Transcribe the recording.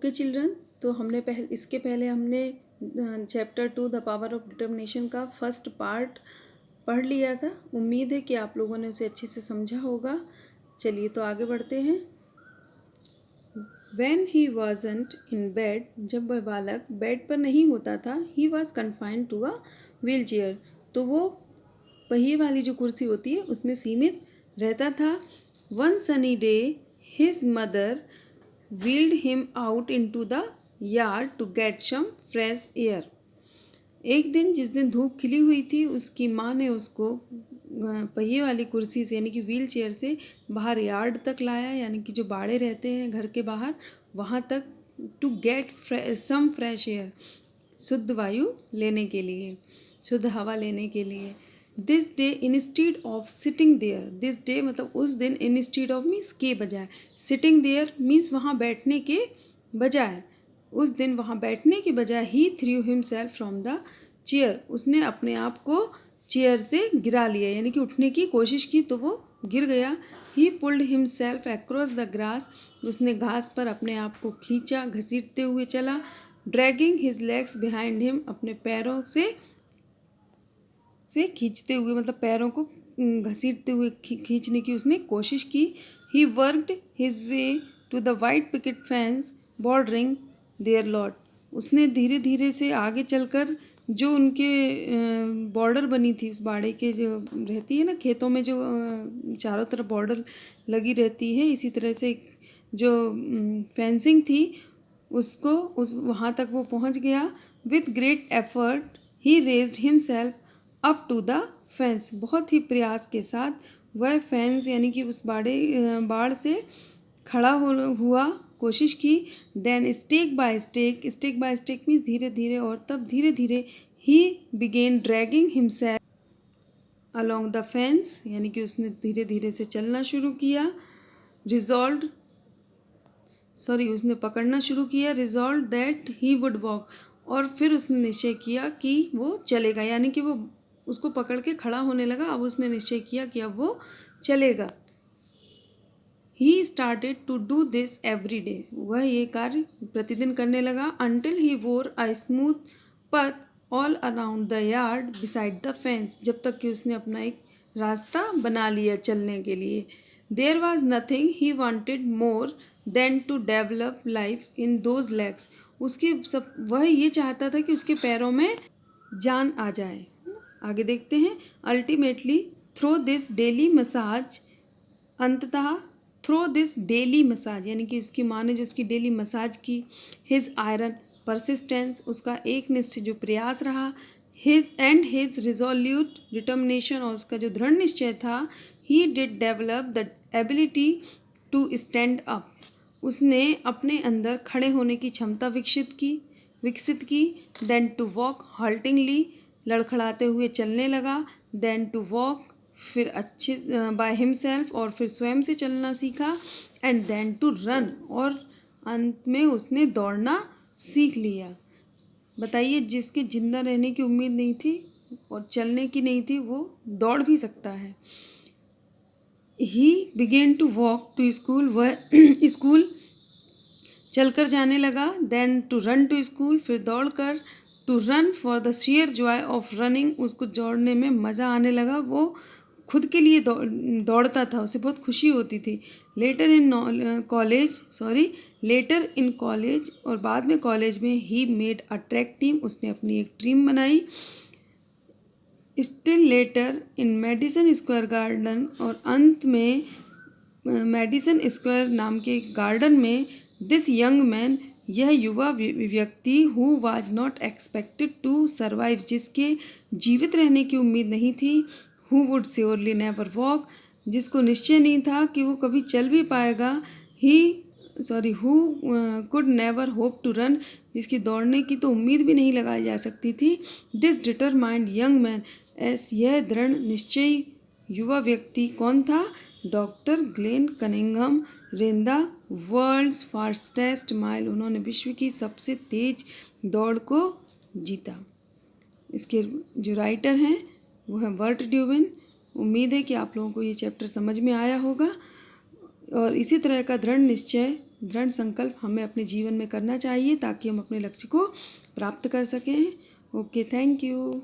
Okay children, तो इसके पहले हमने chapter 2 the power of determination का फर्स्ट पार्ट पढ़ लिया था। उम्मीद है कि आप लोगों ने उसे अच्छे से समझा होगा। चलिए तो आगे बढ़ते हैं। When he wasn't in bed, जब वह बालक बेड पर नहीं होता था, he was confined to a wheelchair, तो वो पहिए वाली जो कुर्सी होती है उसमें सीमित रहता था। One sunny day, his mother wheeled him out into the yard to get some fresh air. एक दिन जिस दिन धूप खिली हुई थी, उसकी माँ ने उसको पहिए वाली कुर्सी से यानी कि व्हील चेयर से बाहर यार्ड तक लाया, यानी कि जो बाड़े रहते हैं घर के बाहर, वहाँ तक, to get some fresh air, शुद्ध वायु लेने के लिए, शुद्ध हवा लेने के लिए। This day instead of sitting there, this day मतलब उस दिन, इंस्टीड ऑफ मीन्स के बजाय, सिटिंग देयर मीन्स वहाँ बैठने के बजाय, उस दिन वहाँ बैठने के बजाय, he threw himself from the chair, उसने अपने आप को चेयर से गिरा लिया, यानी कि उठने की कोशिश की तो वो गिर गया। ही pulled himself across the grass, उसने घास पर अपने आप को खींचा, घसीटते हुए चला। Dragging his legs behind him, अपने पैरों से खींचते हुए, मतलब पैरों को घसीटते हुए खींचने की उसने कोशिश की। He worked his way to the white picket fence bordering their lot, उसने धीरे धीरे से आगे चलकर जो उनके बॉर्डर बनी थी, उस बाड़े के जो रहती है ना खेतों में, जो चारों तरफ बॉर्डर लगी रहती है, इसी तरह से जो फेंसिंग थी उसको वहाँ तक वो पहुँच गया। With great effort he raised himself up to the fence, बहुत ही प्रयास के साथ वह फेंस यानी कि उस बाड़ से खड़ा हुआ, कोशिश की। Then stake by stake, stake by stake means धीरे धीरे, और तब धीरे धीरे he began dragging himself along the fence, यानी कि उसने धीरे धीरे से चलना शुरू किया। उसने पकड़ना शुरू किया। Resolve that he would walk, और फिर उसने निश्चय किया कि वो चलेगा, यानी कि वो उसको पकड़ के खड़ा होने लगा। अब उसने निश्चय किया कि अब वो चलेगा। He started to do this every day, वह ये कार्य प्रतिदिन करने लगा। Until he wore a smooth path all around the yard beside the fence, जब तक कि उसने अपना एक रास्ता बना लिया चलने के लिए। There was nothing he wanted more than to develop life in those legs, वह ये चाहता था कि उसके पैरों में जान आ जाए। आगे देखते हैं। Ultimately through this daily massage, अंततः थ्रो दिस डेली मसाज, यानी कि उसकी माँ ने जो उसकी डेली मसाज की। हिज आयरन परसिस्टेंस, उसका एक निष्ठ जो प्रयास रहा। हिज रिजोल्यूट डिटर्मिनेशन, और उसका जो दृढ़ निश्चय था। He did develop the ability to stand up, उसने अपने अंदर खड़े होने की क्षमता विकसित की। देन टू वॉक हल्टिंगली, लड़खड़ाते हुए चलने लगा। देन टू वॉक, फिर अच्छे बाय हिमसेल्फ, और फिर स्वयं से चलना सीखा। एंड देन टू रन, और अंत में उसने दौड़ना सीख लिया। बताइए, जिसके जिंदा रहने की उम्मीद नहीं थी और चलने की नहीं थी, वो दौड़ भी सकता है। He began to walk to school, वह स्कूल चलकर जाने लगा। Then to run to school, फिर दौड़कर। To run for the sheer joy of running, उसको दौड़ने में मज़ा आने लगा, वो खुद के लिए दौड़ता था, उसे बहुत खुशी होती थी। लेटर इन कॉलेज, और बाद में कॉलेज में, he made a track team, उसने अपनी एक टीम बनाई। स्टिल लेटर इन मेडिसन स्क्वायर गार्डन, और अंत में मेडिसन स्क्वायर नाम के गार्डन में, दिस यंग मैन, यह युवा व्यक्ति, who was not expected to survive, जिसके जीवित रहने की उम्मीद नहीं थी। Who would surely never walk, जिसको निश्चय नहीं था कि वो कभी चल भी पाएगा। Who could never hope to run, जिसकी दौड़ने की तो उम्मीद भी नहीं लगाई जा सकती थी। दिस डिटरमाइंड यंग मैन, यह दृढ़ निश्चयी युवा व्यक्ति कौन था? Doctor Glenn Cunningham ran the world's fastest mile, उन्होंने विश्व की सबसे तेज दौड़ को जीता। इसके जो राइटर हैं वो हैं वर्ट ड्यूबिन। उम्मीद है कि आप लोगों को ये चैप्टर समझ में आया होगा, और इसी तरह का दृढ़ निश्चय दृढ़ संकल्प हमें अपने जीवन में करना चाहिए ताकि हम अपने लक्ष्य को प्राप्त कर सकें। Okay, thank you.